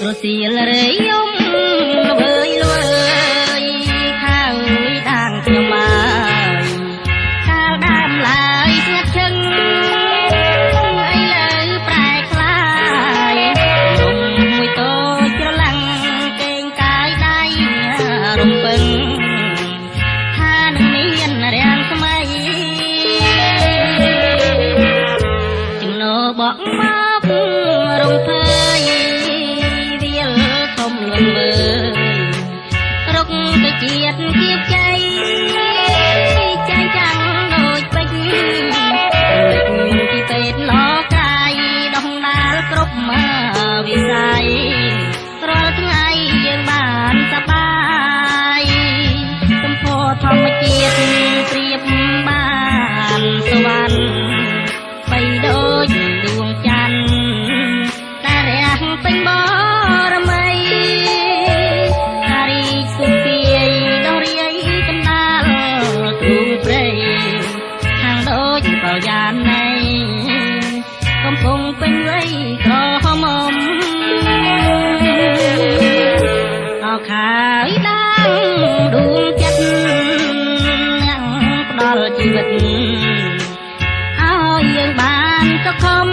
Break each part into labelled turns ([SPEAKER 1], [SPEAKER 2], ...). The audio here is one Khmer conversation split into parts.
[SPEAKER 1] Rosiel reyom lơi lơi khao đang cho mai khao đam lại ngắt chân ấy lời prai khai rung mùi tô cho lăng kênh cái đáy rung bừng tha nâng miên đèn smay chừng nô bọc móc rung phơi rục cái chiết kiếp cháy cháy trắng đôi bích thì tết lo cay đông đá cốc mà vì say rồi ngày dương bàn sa bay tâm phô thom chiết triệp bàn swan bay đôi đường chăn ta rẽ tinh bóកំពុងពេញវ័យក្រហមអោខាយដាំដួងចិត្តញ៉ាំផ្ដល់ជីវិតឲ្យយើងបានសុខម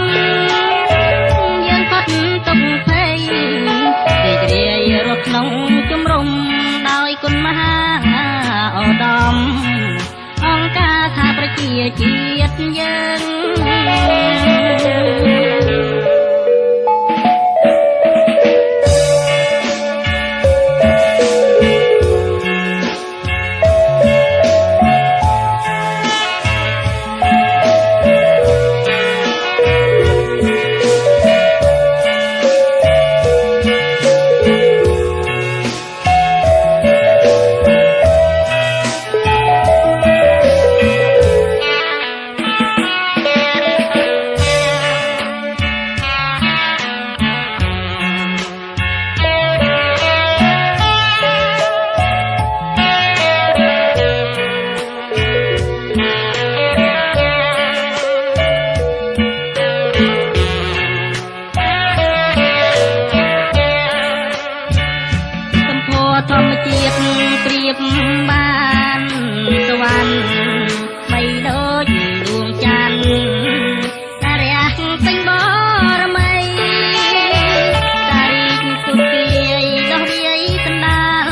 [SPEAKER 1] យើងផុតទុក្ខភ័យរីករាយរស់ក្នុងជំរំដោយគុណមហាឧត្តមអង្គការថាប្រជាជាតិយើងធម្មជាតិព្រៀបបានសវណ្ណបីដូចដួងច័ន្ទតារះពេញបរមីតារីកសុភាយដោះរាយកណ្ដាល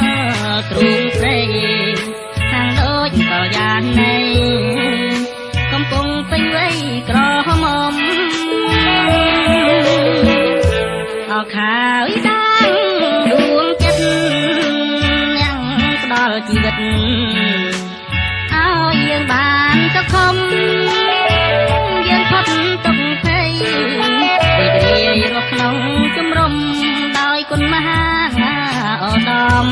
[SPEAKER 1] ទ្រូងព្រៃខាងដូចកលយ៉ាណៃកំពុងពេញវ័យក្រហមអោខាយដាំដួងចិត្តជីវិតឲ្យយើងបានសុខមយើងផុតទុក្ខភ័យរីករាយរស់ក្នុងជំរំដោយគុណមហាឧត្តម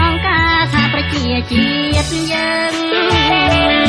[SPEAKER 1] អង្គការថាប្រជាជាតិយើង